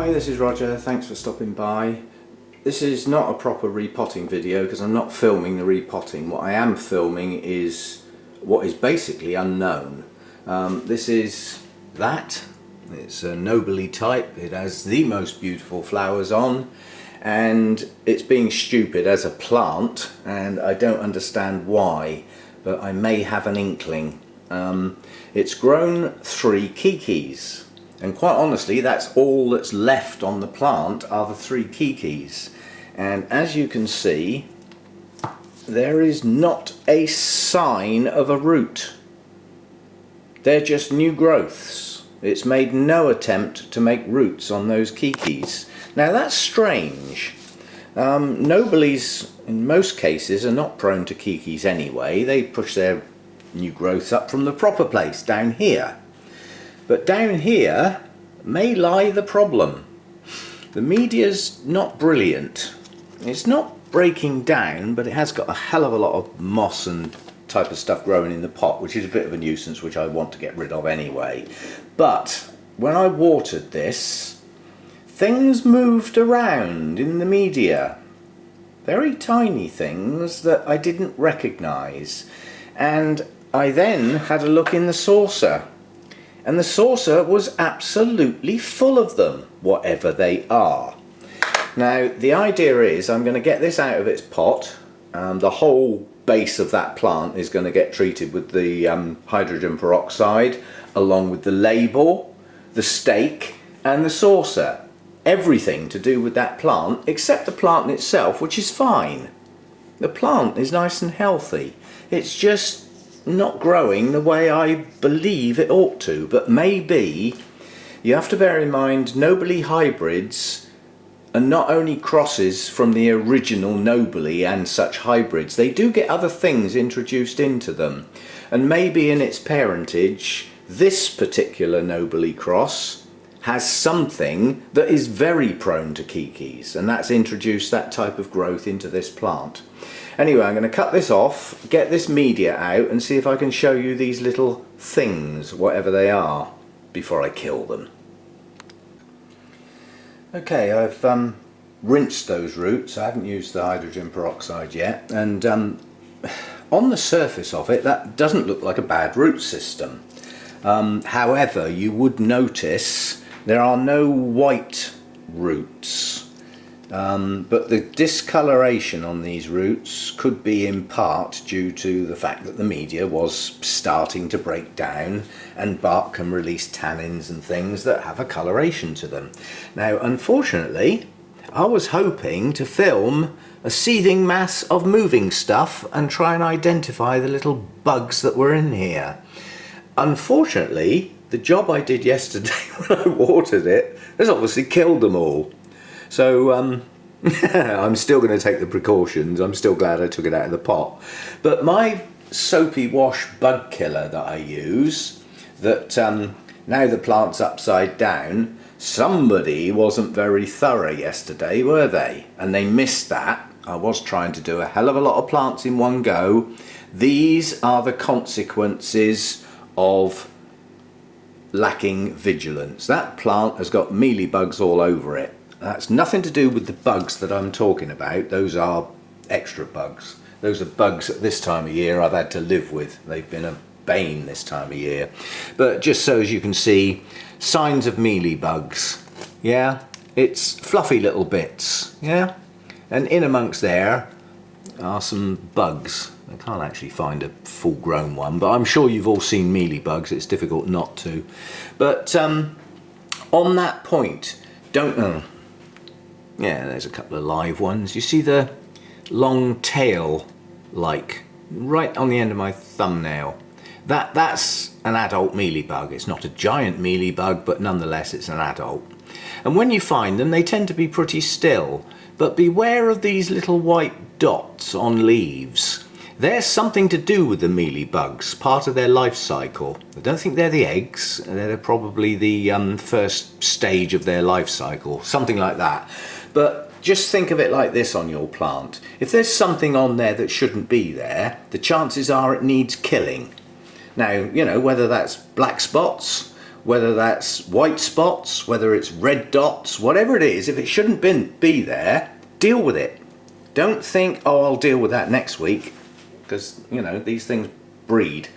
Hi, this is Roger. Thanks for stopping by. This is not a proper repotting video because I'm not filming the repotting. What I am filming is what is basically unknown. This is that. It's a nobly type. It has the most beautiful flowers on, and it's being stupid as a plant, and I don't understand why, but I may have an inkling. It's grown 3 kikis. And quite honestly, that's all that's left on the plant are the 3 kikis. And as you can see, there is not a sign of a root. They're just new growths. It's made no attempt to make roots on those kikis. Now that's strange. Noblies, in most cases, are not prone to kikis anyway. They push their new growths up from the proper place, down here. But down here may lie the problem. The media's not brilliant. It's not breaking down, but it has got a hell of a lot of moss and type of stuff growing in the pot, which is a bit of a nuisance, which I want to get rid of anyway. But when I watered this, things moved around in the media. Very tiny things that I didn't recognise. And I then had a look in the saucer. And the saucer was absolutely full of them, whatever they are. Now the idea is I'm going to get this out of its pot. The whole base of that plant is going to get treated with the hydrogen peroxide, along with the label, the stake and the saucer. Everything to do with that plant except the plant itself, which is fine. The plant is nice and healthy. It's just not growing the way I believe it ought to, but maybe. You have to bear in mind nobly hybrids are not only crosses from the original nobly and such hybrids, they do get other things introduced into them, and maybe in its parentage this particular nobly cross has something that is very prone to kikis, and that's introduced that type of growth into this plant. Anyway, I'm going to cut this off, get this media out and see if I can show you these little things, whatever they are, before I kill them. Okay, I've rinsed those roots. I haven't used the hydrogen peroxide yet, and on the surface of it that doesn't look like a bad root system. However, you would notice there are no white roots. But the discoloration on these roots could be in part due to the fact that the media was starting to break down, and bark can release tannins and things that have a coloration to them. Now unfortunately I was hoping to film a seething mass of moving stuff and try and identify the little bugs that were in here. Unfortunately the job I did yesterday when I watered it has obviously killed them all. So I'm still going to take the precautions. I'm still glad I took it out of the pot. But my soapy wash bug killer that I use, that now the plant's upside down, somebody wasn't very thorough yesterday, were they? And they missed that. I was trying to do a hell of a lot of plants in one go. These are the consequences of lacking vigilance. That plant has got mealybugs all over it. That's nothing to do with the bugs that I'm talking about. Those are extra bugs. Those are bugs at this time of year I've had to live with. They've been a bane this time of year. But just so as you can see, signs of mealybugs. Yeah, it's fluffy little bits. Yeah, and in amongst there are some bugs. I can't actually find a full grown one, but I'm sure you've all seen mealybugs. It's difficult not to. But on that point, don't... yeah, there's a couple of live ones. You see the long tail, like right on the end of my thumbnail. That's an adult mealybug. It's not a giant mealybug, but nonetheless it's an adult. And when you find them, they tend to be pretty still. But beware of these little white dots on leaves. There's something to do with the mealybugs, part of their life cycle. I don't think they're the eggs. They're probably the first stage of their life cycle, something like that. But just think of it like this on your plant. If there's something on there that shouldn't be there, the chances are it needs killing. Now, you know, whether that's black spots whether that's white spots, whether it's red dots, whatever it is, if it shouldn't be there, deal with it. Don't think, oh, I'll deal with that next week, because, you know, these things breed.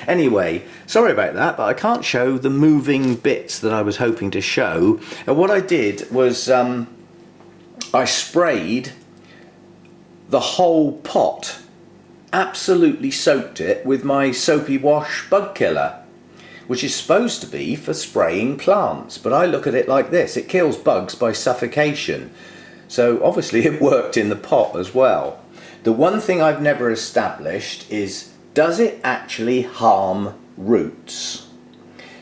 Anyway, sorry about that, but I can't show the moving bits that I was hoping to show. And what I did was I sprayed the whole pot, absolutely soaked it with my soapy wash bug killer, which is supposed to be for spraying plants, but I look at it like this: it kills bugs by suffocation. So obviously it worked in the pot as well. The one thing I've never established is, does it actually harm roots?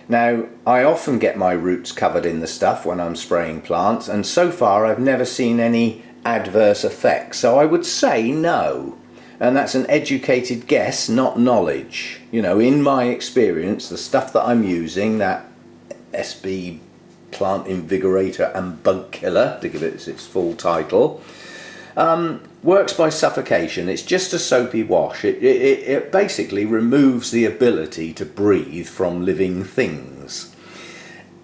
Now, I often get my roots covered in the stuff when I'm spraying plants, and so far I've never seen any adverse effects, so I would say no. And that's an educated guess, not knowledge. You know, in my experience, the stuff that I'm using, that SB Plant Invigorator and Bug Killer, to give it its full title, works by suffocation. It's just a soapy wash. It basically removes the ability to breathe from living things.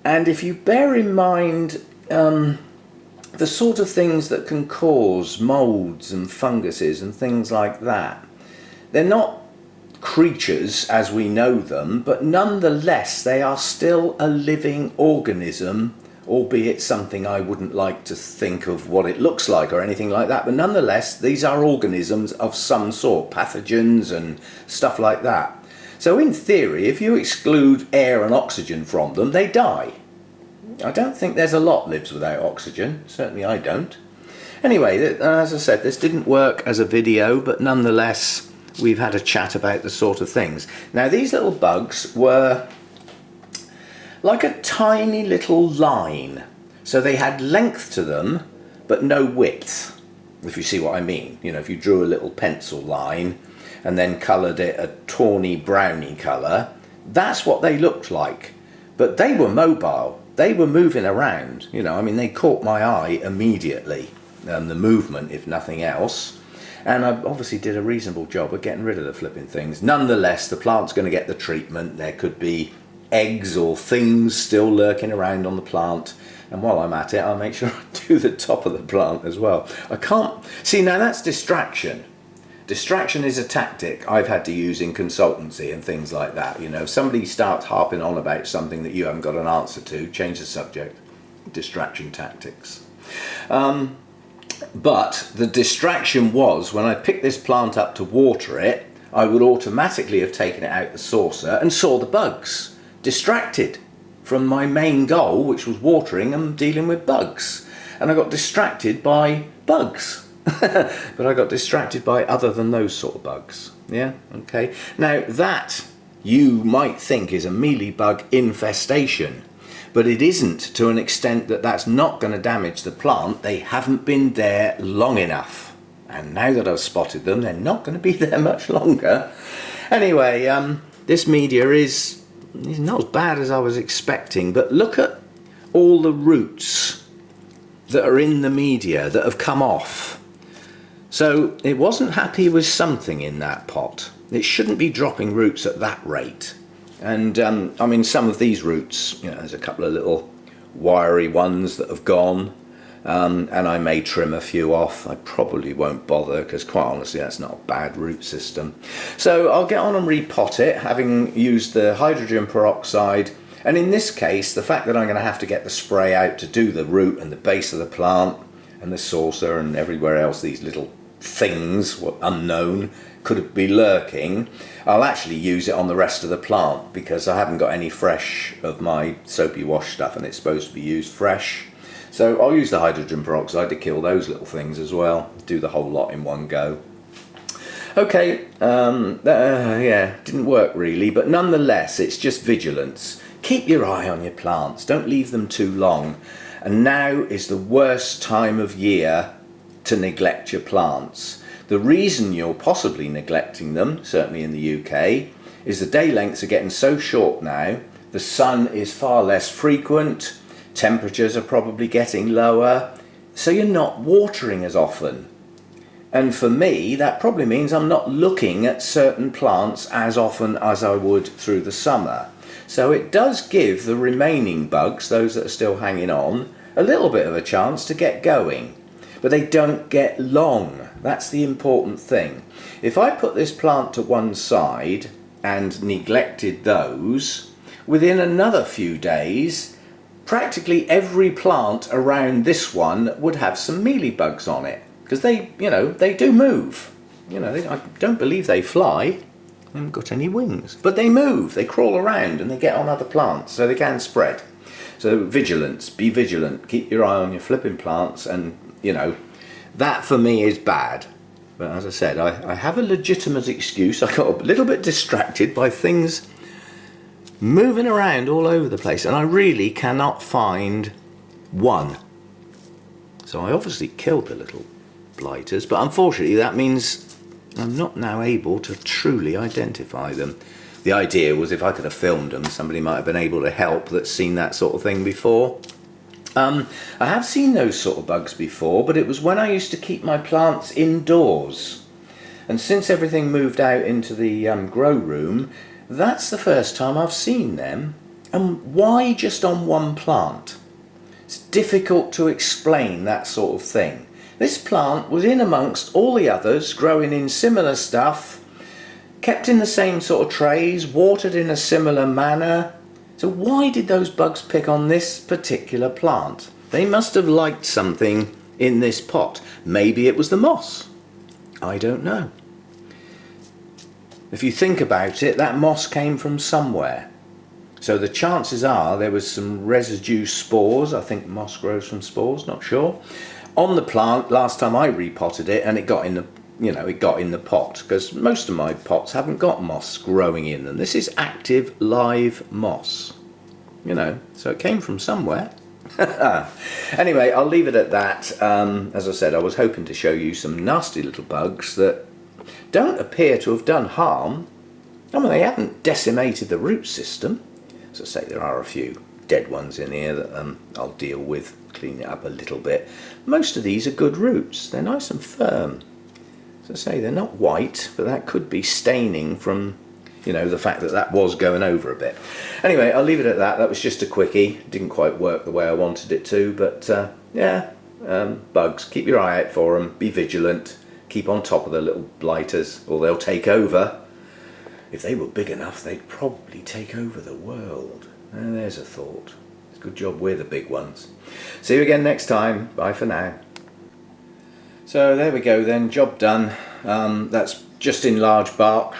And if you bear in mind the sort of things that can cause molds and funguses and things like that, they're not creatures as we know them, but nonetheless they are still a living organism, albeit something I wouldn't like to think of what it looks like or anything like that, but nonetheless these are organisms of some sort, pathogens and stuff like that. So in theory, if you exclude air and oxygen from them, they die. I don't think there's a lot lives without oxygen, certainly I don't. Anyway, as I said, this didn't work as a video, but nonetheless we've had a chat about the sort of things. Now, these little bugs were like a tiny little line, so they had length to them but no width, if you see what I mean. You know, if you drew a little pencil line and then coloured it a tawny browny colour, that's what they looked like. But they were mobile, they were moving around, you know, I mean, they caught my eye immediately, the movement if nothing else. And I obviously did a reasonable job of getting rid of the flipping things. Nonetheless, the plant's going to get the treatment. There could be eggs or things still lurking around on the plant, and while I'm at it, I'll make sure I do the top of the plant as well. I can't see, now that's distraction. Distraction is a tactic I've had to use in consultancy and things like that. You know, if somebody starts harping on about something that you haven't got an answer to, change the subject. Distraction tactics. But the distraction was, when I picked this plant up to water it, I would automatically have taken it out the saucer and saw the bugs. Distracted from my main goal, which was watering and dealing with bugs. And I got distracted by bugs. But I got distracted by other than those sort of bugs. Yeah, okay. Now that you might think is a mealybug infestation, but it isn't, to an extent that that's not going to damage the plant. They haven't been there long enough. And now that I've spotted them, they're not going to be there much longer. Anyway, this media is not as bad as I was expecting, but look at all the roots that are in the media that have come off. So it wasn't happy with something in that pot. It shouldn't be dropping roots at that rate. And I mean, some of these roots, you know, there's a couple of little wiry ones that have gone, and I may trim a few off. I probably won't bother, because quite honestly that's not a bad root system. So I'll get on and repot it, having used the hydrogen peroxide. And in this case, the fact that I'm going to have to get the spray out to do the root and the base of the plant and the saucer and everywhere else these little things, what unknown, could be lurking, I'll actually use it on the rest of the plant, because I haven't got any fresh of my soapy wash stuff and it's supposed to be used fresh. So I'll use the hydrogen peroxide to kill those little things as well, do the whole lot in one go. Okay, yeah, didn't work really, but nonetheless it's just vigilance. Keep your eye on your plants, don't leave them too long. And now is the worst time of year to neglect your plants. The reason you're possibly neglecting them, certainly in the UK, is the day lengths are getting so short now, the sun is far less frequent, temperatures are probably getting lower, so you're not watering as often. And for me, that probably means I'm not looking at certain plants as often as I would through the summer. So it does give the remaining bugs, those that are still hanging on, a little bit of a chance to get going. But they don't get long. That's the important thing. If I put this plant to one side and neglected those, within another few days, practically every plant around this one would have some mealybugs on it. Because they, they do move. I don't believe they fly. They haven't got any wings. But they move, they crawl around and they get on other plants, so they can spread. So vigilance, be vigilant, keep your eye on your flipping plants, and that for me is bad. But as I said, I have a legitimate excuse. I got a little bit distracted by things moving around all over the place, and I really cannot find one. So I obviously killed the little blighters, but unfortunately that means I'm not now able to truly identify them. The idea was if I could have filmed them, somebody might have been able to help that's seen that sort of thing before. I have seen those sort of bugs before, but it was when I used to keep my plants indoors. And since everything moved out into the grow room, that's the first time I've seen them. And why just on one plant? It's difficult to explain that sort of thing. This plant was in amongst all the others, growing in similar stuff, kept in the same sort of trays, watered in a similar manner. So why did those bugs pick on this particular plant? They must have liked something in this pot. Maybe it was the moss. I don't know. If you think about it, that moss came from somewhere. So the chances are there was some residue spores. I think moss grows from spores, not sure, on the plant last time I repotted it, and it got in the it got in the pot, because most of my pots haven't got moss growing in them. This is active live moss, so it came from somewhere. Anyway, I'll leave it at that. As I said, I was hoping to show you some nasty little bugs that don't appear to have done harm. I mean, they haven't decimated the root system. As I say, there are a few dead ones in here that I'll deal with, clean it up a little bit. Most of these are good roots. They're nice and firm. As I say, they're not white, but that could be staining from, the fact that that was going over a bit. Anyway, I'll leave it at that. That was just a quickie. Didn't quite work the way I wanted it to, but bugs, keep your eye out for them. Be vigilant. Keep on top of the little blighters, or they'll take over. If they were big enough, they'd probably take over the world. And there's a thought. It's a good job we're the big ones. See you again next time. Bye for now. So there we go then, job done. That's just enlarged bark,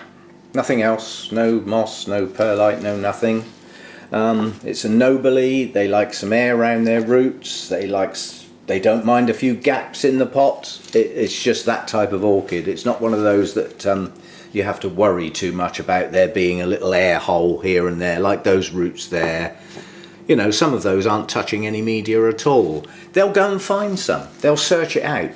nothing else, no moss, no perlite, no nothing. It's a nobly. They like some air around their roots, they don't mind a few gaps in the pot. It's just that type of orchid. It's not one of those that you have to worry too much about there being a little air hole here and there, like those roots there. Some of those aren't touching any media at all. They'll go and find some, they'll search it out.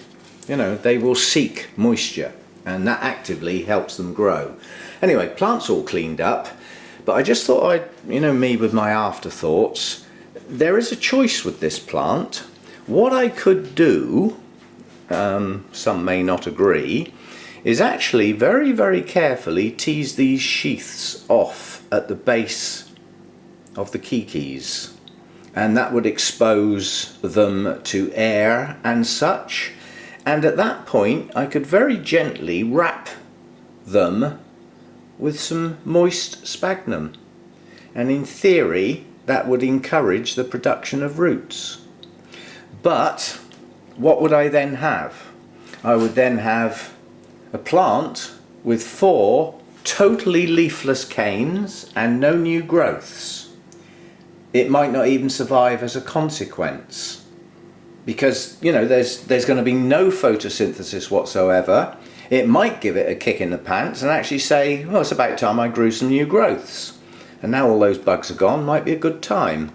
They will seek moisture, and that actively helps them grow. Anyway, plant's all cleaned up, but I just thought me with my afterthoughts, there is a choice with this plant. What I could do, some may not agree, is actually very, very carefully tease these sheaths off at the base of the kikis, and that would expose them to air and such. And at that point I could very gently wrap them with some moist sphagnum, and in theory that would encourage the production of roots. But what would I then have? I would then have a plant with 4 totally leafless canes and no new growths. It might not even survive as a consequence, because there's going to be no photosynthesis whatsoever. It might give it a kick in the pants and actually say, well, it's about time I grew some new growths, and now all those bugs are gone, might be a good time.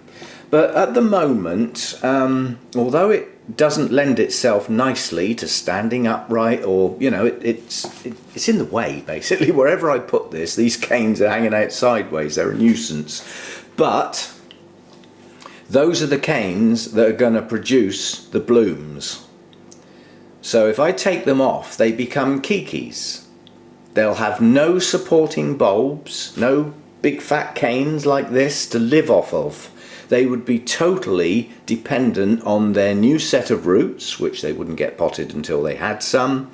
But at the moment, although it doesn't lend itself nicely to standing upright, or it's in the way basically. Wherever I put this, these canes are hanging out sideways. They're a nuisance. But those are the canes that are going to produce the blooms. So if I take them off, they become kikis. They'll have no supporting bulbs, no big fat canes like this to live off of. They would be totally dependent on their new set of roots, which they wouldn't get potted until they had some,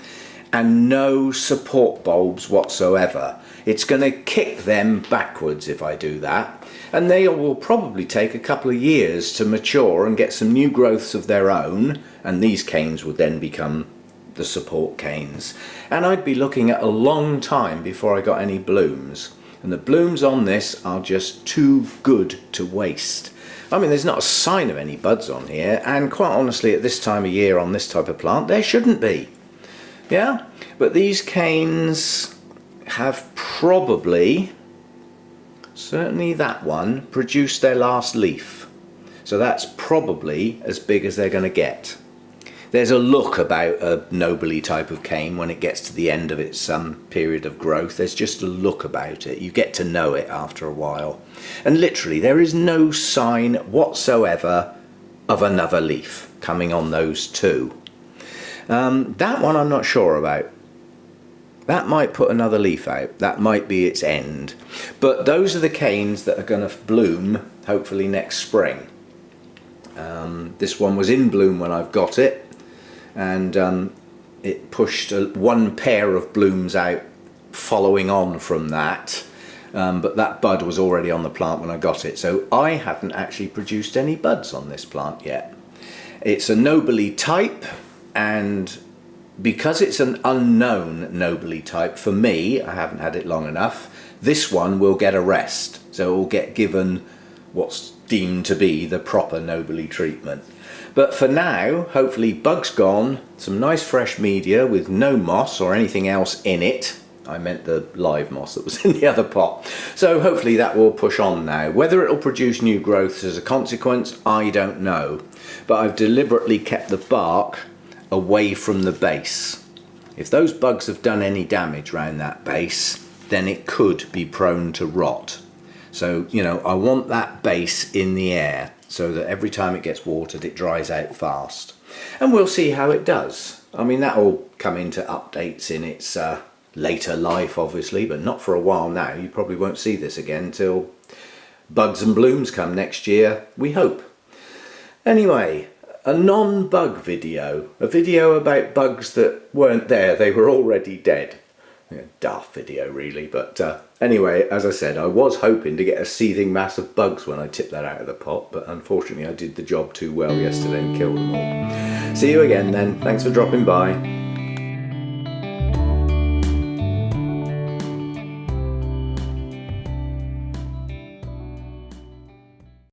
and no support bulbs whatsoever. It's going to kick them backwards if I do that, and they will probably take a couple of years to mature and get some new growths of their own, and these canes would then become the support canes. And I'd be looking at a long time before I got any blooms, and the blooms on this are just too good to waste. I mean, there's not a sign of any buds on here, and quite honestly at this time of year on this type of plant there shouldn't be. Yeah, but these canes have probably, certainly that one, produced their last leaf. So that's probably as big as they're going to get. There's a look about a nobly type of cane when it gets to the end of its period of growth. There's just a look about it. You get to know it after a while. And literally there is no sign whatsoever of another leaf coming on those two. That one I'm not sure about. That might put another leaf out. That might be its end. But those are the canes that are going to bloom hopefully next spring. This one was in bloom when I've got it, and it pushed one pair of blooms out following on from that, but that bud was already on the plant when I got it, so I haven't actually produced any buds on this plant yet. It's a nobly type, and because it's an unknown nobly type, for me, I haven't had it long enough, this one will get a rest, so it will get given what's deemed to be the proper nobly treatment. But for now, hopefully bugs gone, some nice fresh media with no moss or anything else in it. I meant the live moss that was in the other pot. So hopefully that will push on now. Whether it'll produce new growths as a consequence, I don't know. But I've deliberately kept the bark away from the base. If those bugs have done any damage around that base, then it could be prone to rot. So, you know, I want that base in the air so that every time it gets watered it dries out fast. And we'll see how it does. I mean, that will come into updates in its later life obviously, but not for a while now. You probably won't see this again till bugs and blooms come next year, we hope. Anyway, a non-bug video, a video about bugs that weren't there, they were already dead. Yeah, daft video really, but anyway, as I said, I was hoping to get a seething mass of bugs when I tipped that out of the pot, but unfortunately I did the job too well yesterday and killed them all. See you again then, thanks for dropping by.